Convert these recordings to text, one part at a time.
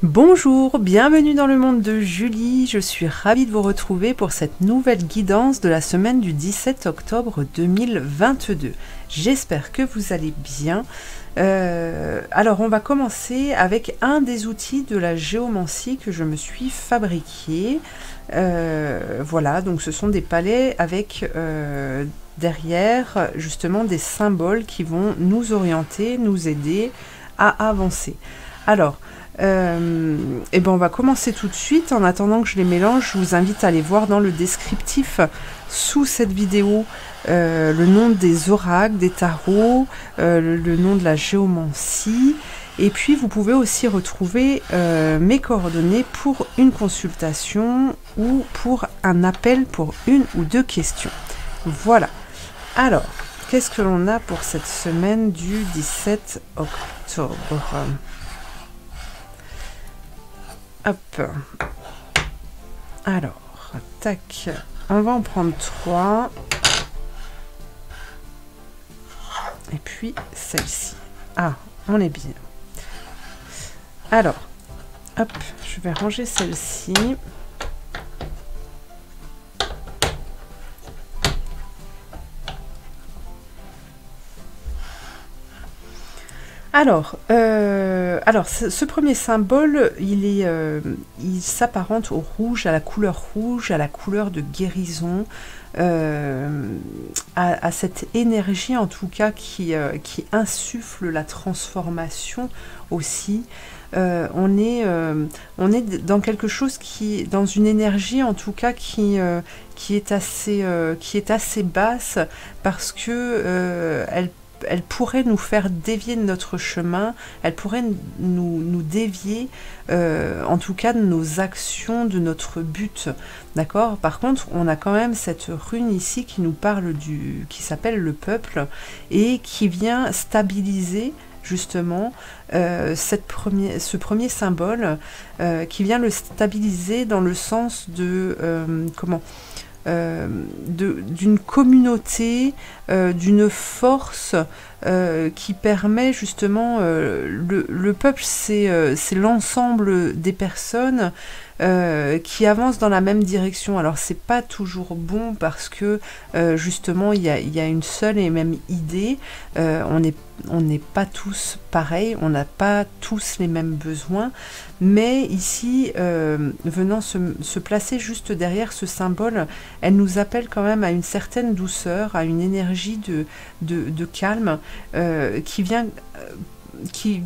Bonjour, bienvenue dans le monde de Julie, je suis ravie de vous retrouver pour cette nouvelle guidance de la semaine du 17 octobre 2022. J'espère que vous allez bien. Alors on va commencer avec un des outils de la géomancie que je me suis fabriqué. Voilà, donc ce sont des palets avec derrière justement des symboles qui vont nous orienter, nous aider à avancer. Alors, et ben on va commencer tout de suite. En attendant que je les mélange, je vous invite à aller voir dans le descriptif sous cette vidéo le nom des oracles, des tarots, le nom de la géomancie. Et puis vous pouvez aussi retrouver mes coordonnées pour une consultation ou pour un appel pour une ou deux questions. Voilà. Alors, qu'est-ce que l'on a pour cette semaine du 17 octobre ? Hop. Alors, tac. On va en prendre 3. Et puis celle-ci. Ah, on est bien. Alors, hop, je vais ranger celle-ci. Alors, ce premier symbole, il s'apparente au rouge, à la couleur de guérison, à cette énergie en tout cas qui insuffle la transformation aussi. On est dans quelque chose dans une énergie en tout cas qui est assez basse parce que elle pourrait nous faire dévier de notre chemin, elle pourrait nous dévier, en tout cas de nos actions, de notre but, d'accord? Par contre, on a quand même cette rune ici qui nous parle qui s'appelle le peuple, et qui vient stabiliser justement ce premier symbole, qui vient le stabiliser dans le sens de, d'une communauté, d'une force qui permet justement, le peuple, c'est l'ensemble des personnes qui avancent dans la même direction. Alors c'est pas toujours bon parce que justement il y a une seule et même idée, on n'est pas tous pareils, on n'a pas tous les mêmes besoins, mais ici venant se placer juste derrière ce symbole, elle nous appelle quand même à une certaine douceur, à une énergie de calme qui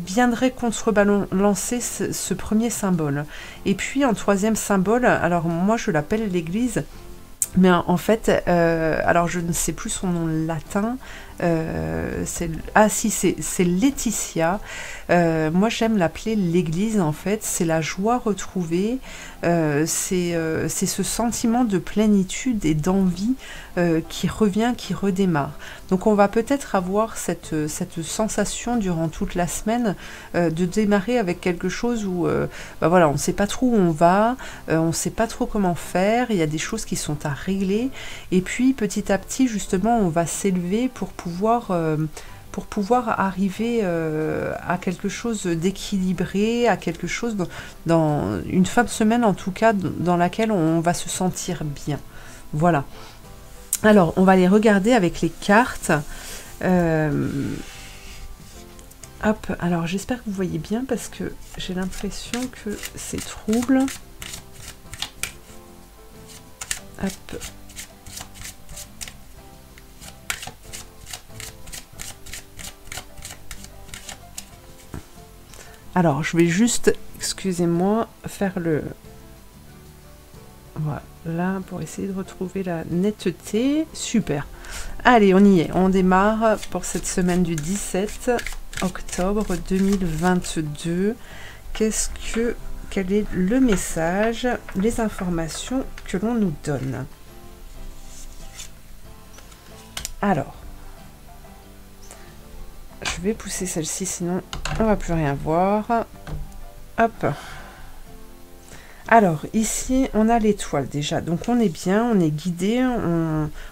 viendrait contrebalancer ce premier symbole. Et puis en troisième symbole, alors moi je l'appelle l'église, mais en fait, alors je ne sais plus son nom latin, c'est Laetitia. Moi j'aime l'appeler l'église, en fait, c'est la joie retrouvée, c'est ce sentiment de plénitude et d'envie qui revient, qui redémarre. Donc on va peut-être avoir cette sensation durant toute la semaine de démarrer avec quelque chose où voilà, on ne sait pas trop où on va, on ne sait pas trop comment faire, il y a des choses qui sont à régler, et puis petit à petit justement on va s'élever pour pouvoir arriver à quelque chose d'équilibré, à quelque chose dans une fin de semaine en tout cas dans laquelle on va se sentir bien. Voilà. Alors, on va les regarder avec les cartes. Hop, alors j'espère que vous voyez bien parce que j'ai l'impression que c'est trouble. Hop. Alors, je vais juste, excusez-moi, faire le... Voilà, pour essayer de retrouver la netteté. Super. Allez, on y est. On démarre pour cette semaine du 17 octobre 2022. Quel est le message, les informations que l'on nous donne? Alors, je vais pousser celle-ci, sinon on va plus rien voir. Hop. Alors, ici, on a l'étoile déjà. Donc, on est bien, on est guidé,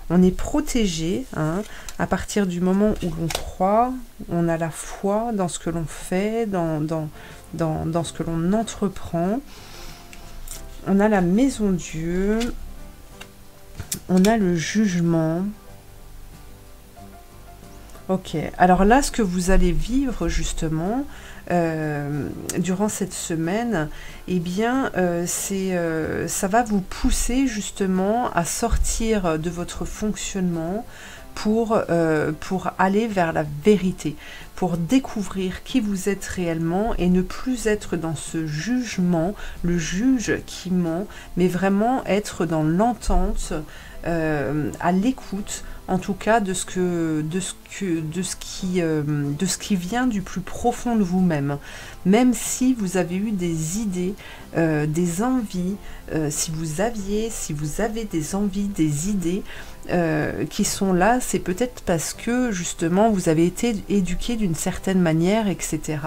on est protégé. Hein, à partir du moment où l'on croit, on a la foi dans ce que l'on fait, dans ce que l'on entreprend. On a la maison Dieu. On a le jugement. Ok, alors là, ce que vous allez vivre justement durant cette semaine, eh bien, ça va vous pousser justement à sortir de votre fonctionnement pour aller vers la vérité, pour découvrir qui vous êtes réellement et ne plus être dans ce jugement, le juge qui ment, mais vraiment être dans l'entente, à l'écoute, en tout cas de ce qui vient du plus profond de vous-même. Même si vous avez eu des idées, des envies, si vous avez des envies, des idées qui sont là, c'est peut-être parce que justement vous avez été éduqué d'une certaine manière, etc.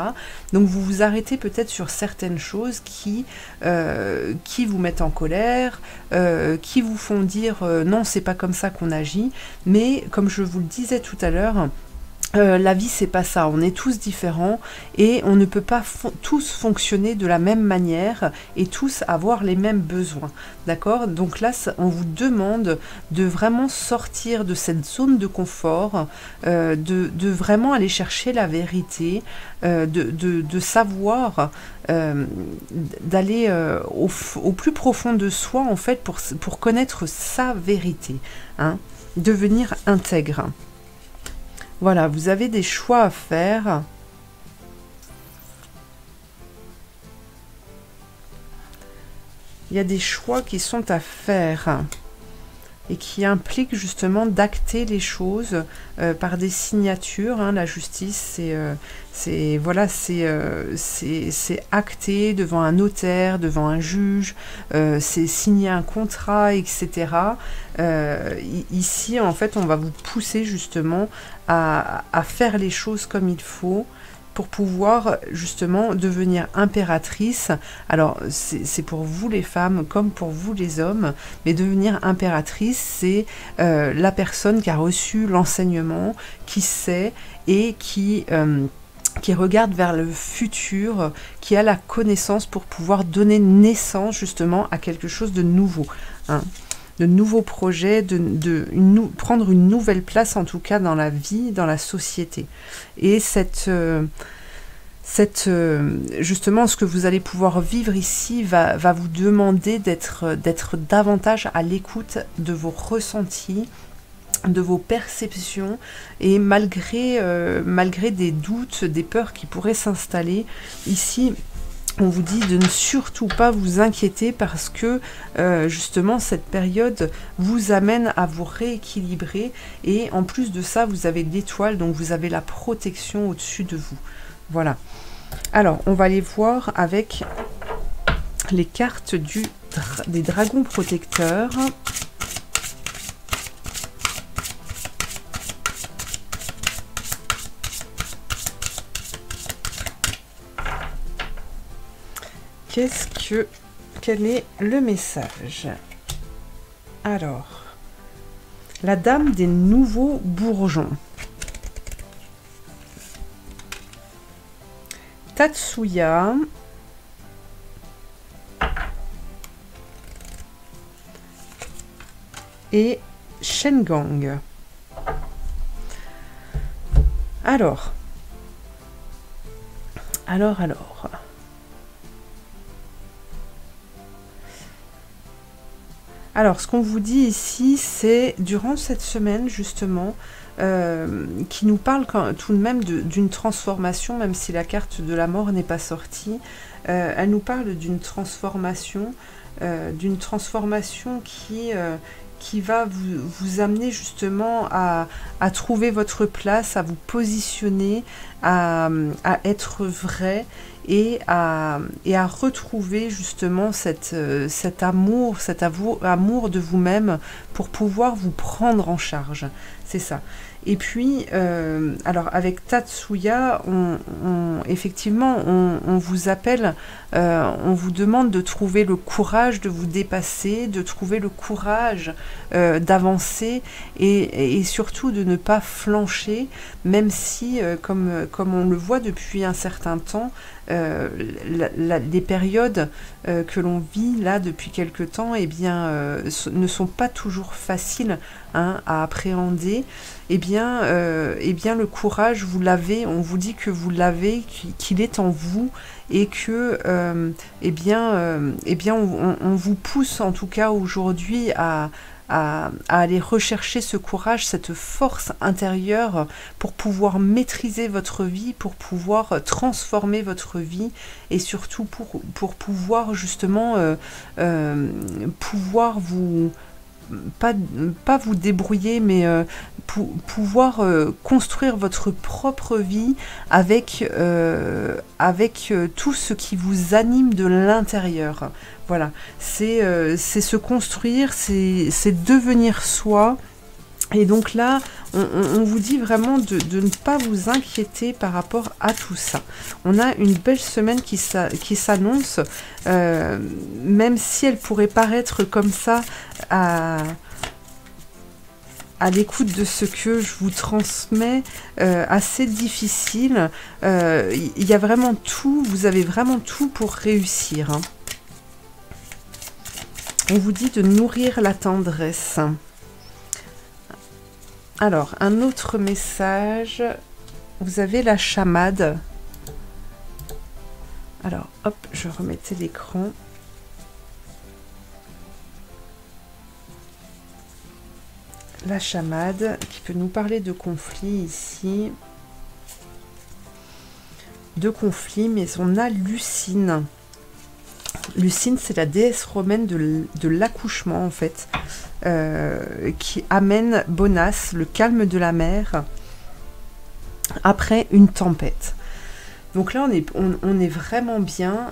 Donc vous vous arrêtez peut-être sur certaines choses qui vous mettent en colère, qui vous font dire non, c'est pas comme ça qu'on agit. Mais comme je vous le disais tout à l'heure, la vie c'est pas ça, on est tous différents et on ne peut pas tous fonctionner de la même manière et tous avoir les mêmes besoins, d'accord? Donc là on vous demande de vraiment sortir de cette zone de confort, de vraiment aller chercher la vérité, de savoir, d'aller au plus profond de soi en fait pour connaître sa vérité, hein, devenir intègre. Voilà, vous avez des choix à faire. Il y a des choix qui sont à faire et qui impliquent justement d'acter les choses par des signatures. Hein. La justice, c'est acté devant un notaire, devant un juge, c'est signer un contrat, etc. Ici, en fait, on va vous pousser justement à faire les choses comme il faut, pour pouvoir justement devenir impératrice. Alors c'est pour vous les femmes comme pour vous les hommes, mais devenir impératrice, c'est la personne qui a reçu l'enseignement, qui sait et qui regarde vers le futur, qui a la connaissance pour pouvoir donner naissance justement à quelque chose de nouveau, hein, de nouveaux projets, prendre une nouvelle place en tout cas dans la vie, dans la société. Et justement, ce que vous allez pouvoir vivre ici va vous demander d'être davantage à l'écoute de vos ressentis, de vos perceptions, et malgré des doutes, des peurs qui pourraient s'installer, ici on vous dit de ne surtout pas vous inquiéter parce que justement cette période vous amène à vous rééquilibrer, et en plus de ça vous avez l'étoile, donc vous avez la protection au-dessus de vous. Voilà. Alors on va aller voir avec les cartes des dragons protecteurs. Quel est le message? Alors, la dame des nouveaux bourgeons. Tatsuya. Et Shengang. Alors. Alors, ce qu'on vous dit ici, c'est durant cette semaine, justement, qui nous parle tout de même d'une transformation, même si la carte de la mort n'est pas sortie. Elle nous parle d'une transformation qui va vous amener justement à trouver votre place, à vous positionner, à être vrai, et à retrouver justement cet amour de vous-même pour pouvoir vous prendre en charge. C'est ça. Et puis, alors avec Tatsuya, effectivement, on vous appelle, on vous demande de trouver le courage de vous dépasser, de trouver le courage d'avancer et surtout de ne pas flancher, même si, comme on le voit depuis un certain temps, les périodes que l'on vit là depuis quelque temps, eh bien, ne sont pas toujours faciles hein, à appréhender. Eh bien, le courage, vous l'avez, on vous dit que vous l'avez, qu'il est en vous, et que, on vous pousse en tout cas aujourd'hui à aller rechercher ce courage, cette force intérieure pour pouvoir maîtriser votre vie, pour pouvoir transformer votre vie et surtout pour pouvoir justement pouvoir vous pas vous débrouiller, mais pouvoir construire votre propre vie avec tout ce qui vous anime de l'intérieur. Voilà, c'est se construire, c'est devenir soi. Et donc là, on vous dit vraiment de ne pas vous inquiéter par rapport à tout ça. On a une belle semaine qui s'annonce, même si elle pourrait paraître comme ça à l'écoute de ce que je vous transmets, assez difficile. Il y a vraiment tout, vous avez vraiment tout pour réussir. Hein. On vous dit de nourrir la tendresse. Alors, un autre message. Vous avez la chamade. Alors, hop, je remettais l'écran. La chamade, qui peut nous parler de conflits ici. De conflits, mais on a Lucine. Lucine, c'est la déesse romaine de l'accouchement, en fait, qui amène Bonas, le calme de la mer, après une tempête. Donc là, on est vraiment bien.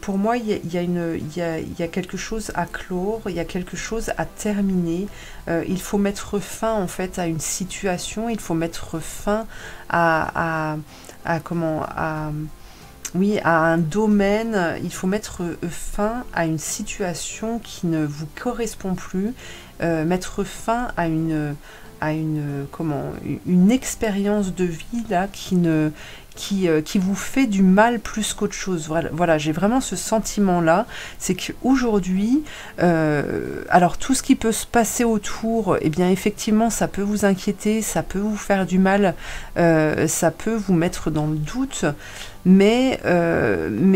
Pour moi, il y a quelque chose à clore, il y a quelque chose à terminer. Il faut mettre fin, en fait, à une situation. Il faut mettre fin à un domaine. Il faut mettre fin à une situation qui ne vous correspond plus. Mettre fin à une expérience de vie là qui vous fait du mal plus qu'autre chose. Voilà, j'ai vraiment ce sentiment-là. C'est qu'aujourd'hui, alors tout ce qui peut se passer autour, eh bien effectivement, ça peut vous inquiéter, ça peut vous faire du mal, ça peut vous mettre dans le doute, mais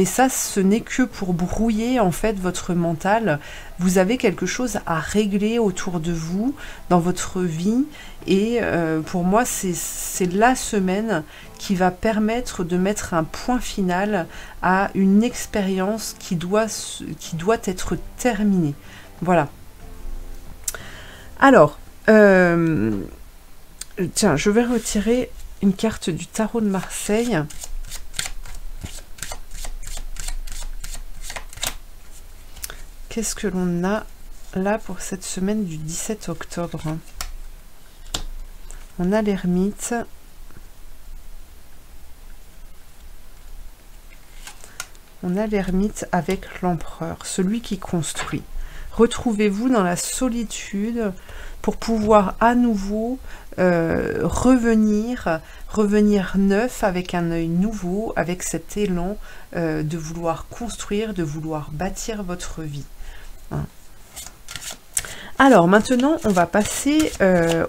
ça, ce n'est que pour brouiller en fait votre mental. Vous avez quelque chose à régler autour de vous, dans votre vie, et pour moi, c'est la semaine qui va permettre de mettre un point final à une expérience qui doit être terminée. Voilà. Alors, tiens, je vais retirer une carte du tarot de Marseille. Qu'est-ce que l'on a là pour cette semaine du 17 octobre? On a l'ermite. On a l'ermite avec l'empereur, celui qui construit. Retrouvez-vous dans la solitude pour pouvoir à nouveau revenir neuf, avec un œil nouveau, avec cet élan de vouloir construire, de vouloir bâtir votre vie. Hein. Alors maintenant, on va passer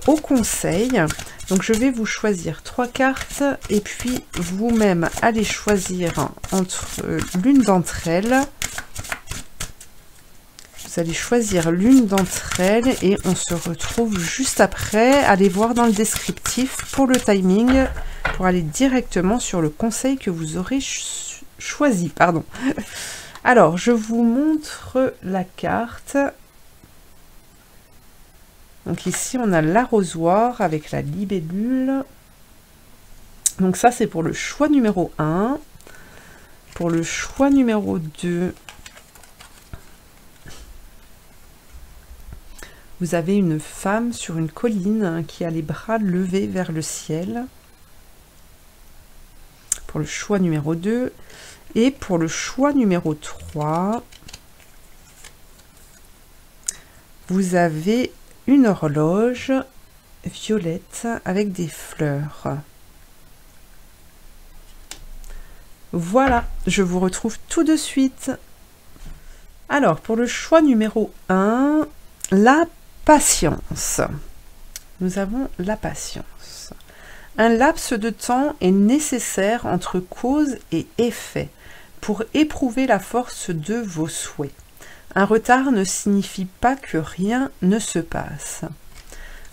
au conseil. Donc je vais vous choisir 3 cartes et puis vous-même allez choisir entre l'une d'entre elles. Vous allez choisir l'une d'entre elles et on se retrouve juste après. Allez voir dans le descriptif pour le timing, pour aller directement sur le conseil que vous aurez choisi. Pardon. Alors, je vous montre la carte. Donc ici, on a l'arrosoir avec la libellule. Donc ça, c'est pour le choix numéro 1. Pour le choix numéro 2, Vous avez une femme sur une colline qui a les bras levés vers le ciel. Pour le choix numéro 2. Et pour le choix numéro 3, vous avez une horloge violette avec des fleurs. Voilà, je vous retrouve tout de suite. Alors, pour le choix numéro 1, la patience. Nous avons la patience. Un laps de temps est nécessaire entre cause et effet pour éprouver la force de vos souhaits. Un retard ne signifie pas que rien ne se passe.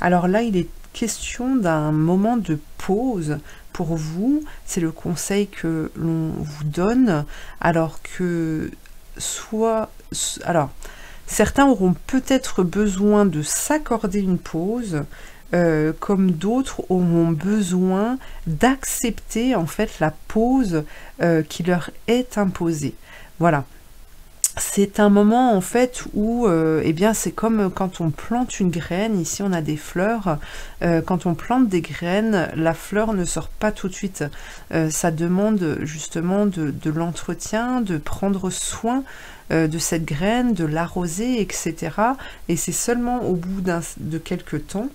Alors là, il est question d'un moment de pause pour vous. C'est le conseil que l'on vous donne, alors que certains auront peut-être besoin de s'accorder une pause, comme d'autres auront besoin d'accepter en fait la pause qui leur est imposée. Voilà. C'est un moment en fait où eh bien c'est comme quand on plante une graine. Ici on a des fleurs. Quand on plante des graines, la fleur ne sort pas tout de suite. Ça demande justement de l'entretien, de prendre soin de cette graine, de l'arroser, etc. Et c'est seulement au bout de quelques temps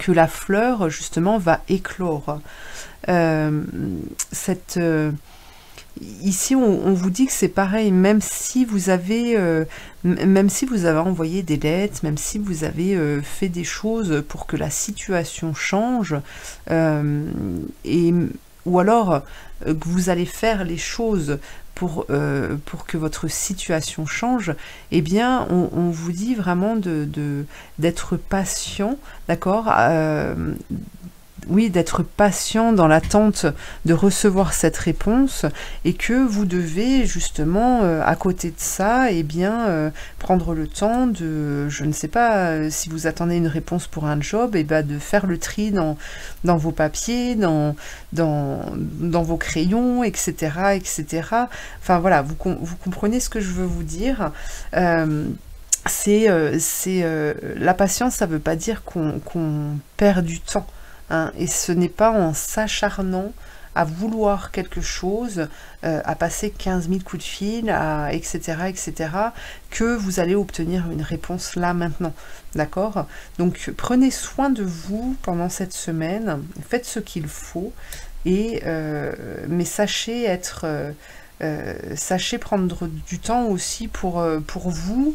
que la fleur justement va éclore. Ici, on vous dit que c'est pareil, même si vous avez envoyé des lettres, même si vous avez fait des choses pour que la situation change, ou alors que vous allez faire les choses pour que votre situation change, eh bien, on vous dit vraiment d'être patient, d'accord, oui, d'être patient dans l'attente de recevoir cette réponse, et que vous devez justement, à côté de ça, eh bien, prendre le temps de, je ne sais pas, si vous attendez une réponse pour un job, eh bien, de faire le tri dans vos papiers, dans vos crayons, etc., etc. Enfin voilà, vous comprenez ce que je veux vous dire. La patience, ça ne veut pas dire qu'on perd du temps. Hein, et ce n'est pas en s'acharnant à vouloir quelque chose, à passer 15 000 coups de fil, etc., etc., que vous allez obtenir une réponse là, maintenant. D'accord? Donc, prenez soin de vous pendant cette semaine, faites ce qu'il faut, mais sachez sachez prendre du temps aussi pour vous,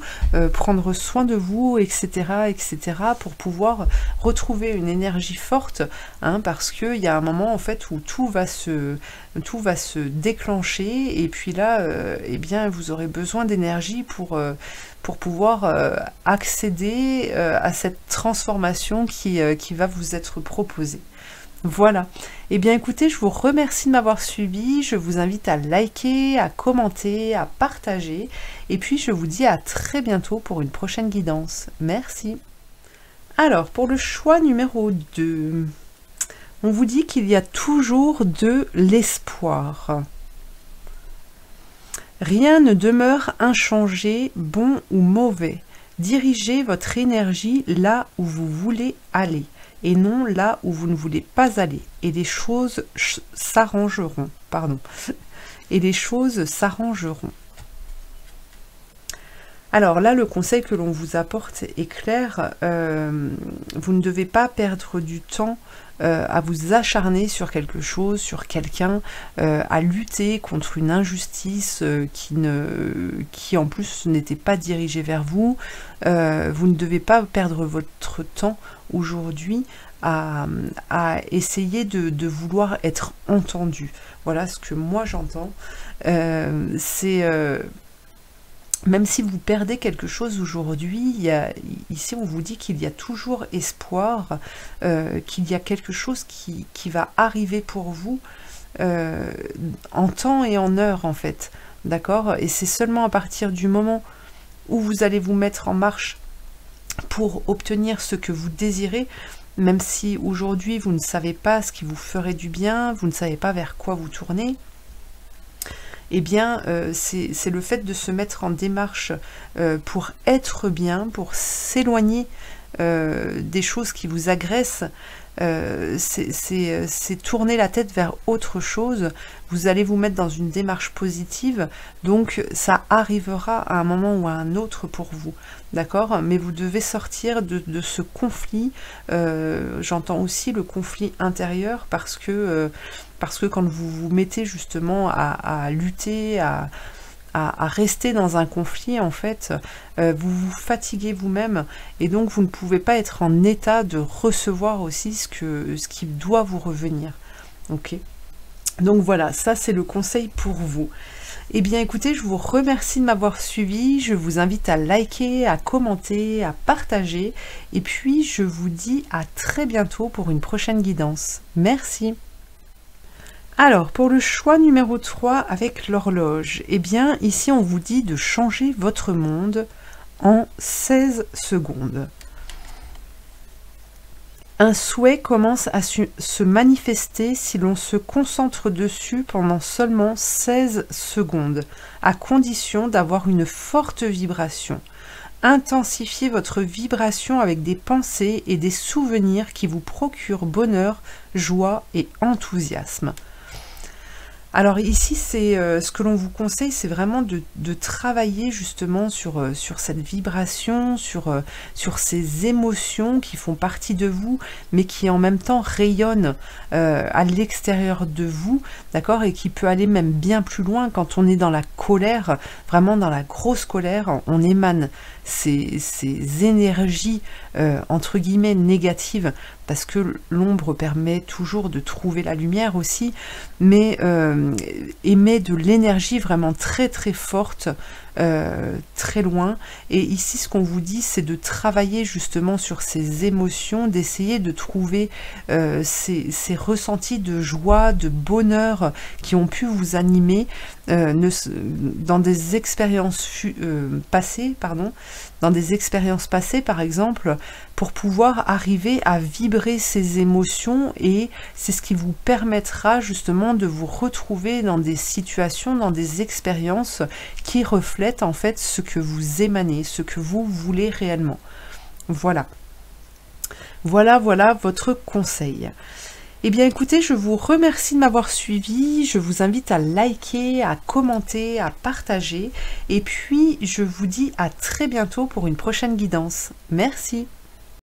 prendre soin de vous, etc., etc., pour pouvoir retrouver une énergie forte, hein, parce qu'il y a un moment en fait où tout va se déclencher, et puis là, eh bien, vous aurez besoin d'énergie pour pouvoir accéder à cette transformation qui va vous être proposée. Voilà. Eh bien écoutez, je vous remercie de m'avoir suivi, je vous invite à liker, à commenter, à partager, et puis je vous dis à très bientôt pour une prochaine guidance. Merci. Alors, pour le choix numéro 2, on vous dit qu'il y a toujours de l'espoir. Rien ne demeure inchangé, bon ou mauvais. Dirigez votre énergie là où vous voulez aller, et non là où vous ne voulez pas aller, et les choses s'arrangeront. Et les choses s'arrangeront. Alors là, le conseil que l'on vous apporte est clair. Vous ne devez pas perdre du temps à vous acharner sur quelque chose, sur quelqu'un, à lutter contre une injustice qui en plus n'était pas dirigée vers vous. Vous ne devez pas perdre votre temps aujourd'hui à essayer de vouloir être entendu. Voilà ce que moi j'entends. Même si vous perdez quelque chose aujourd'hui, ici on vous dit qu'il y a toujours espoir, qu'il y a quelque chose qui va arriver pour vous en temps et en heure en fait, d'accord? Et c'est seulement à partir du moment où vous allez vous mettre en marche pour obtenir ce que vous désirez, même si aujourd'hui vous ne savez pas ce qui vous ferait du bien, vous ne savez pas vers quoi vous tournez, eh bien, c'est le fait de se mettre en démarche pour être bien, pour s'éloigner des choses qui vous agressent. C'est tourner la tête vers autre chose. Vous allez vous mettre dans une démarche positive, donc ça arrivera à un moment ou à un autre pour vous, d'accord? Mais vous devez sortir de ce conflit. J'entends aussi le conflit intérieur parce que quand vous vous mettez justement à lutter, à rester dans un conflit, en fait, vous vous fatiguez vous-même, et donc vous ne pouvez pas être en état de recevoir aussi ce qui doit vous revenir. Ok? Donc voilà, ça c'est le conseil pour vous. Eh bien écoutez, je vous remercie de m'avoir suivi, je vous invite à liker, à commenter, à partager, et puis je vous dis à très bientôt pour une prochaine guidance. Merci. Alors, pour le choix numéro 3 avec l'horloge, eh bien, ici, on vous dit de changer votre monde en 16 secondes. Un souhait commence à se manifester si l'on se concentre dessus pendant seulement 16 secondes, à condition d'avoir une forte vibration. Intensifiez votre vibration avec des pensées et des souvenirs qui vous procurent bonheur, joie et enthousiasme. Alors ici, c'est ce que l'on vous conseille, c'est vraiment de travailler justement sur cette vibration, sur ces émotions qui font partie de vous, mais qui en même temps rayonnent à l'extérieur de vous, d'accord, et qui peut aller même bien plus loin. Quand on est dans la colère, vraiment dans la grosse colère, on émane ces énergies entre guillemets négatives, parce que l'ombre permet toujours de trouver la lumière aussi, mais émet de l'énergie vraiment très très forte, très loin. Et ici, ce qu'on vous dit, c'est de travailler justement sur ces émotions, d'essayer de trouver ces ressentis de joie, de bonheur qui ont pu vous animer dans des expériences passées, par exemple, pour pouvoir arriver à vibrer ces émotions, et c'est ce qui vous permettra justement de vous retrouver dans des situations, dans des expériences qui reflètent en fait ce que vous émanez, ce que vous voulez réellement. Voilà. Voilà votre conseil. Eh bien écoutez, je vous remercie de m'avoir suivi, je vous invite à liker, à commenter, à partager, et puis je vous dis à très bientôt pour une prochaine guidance. Merci.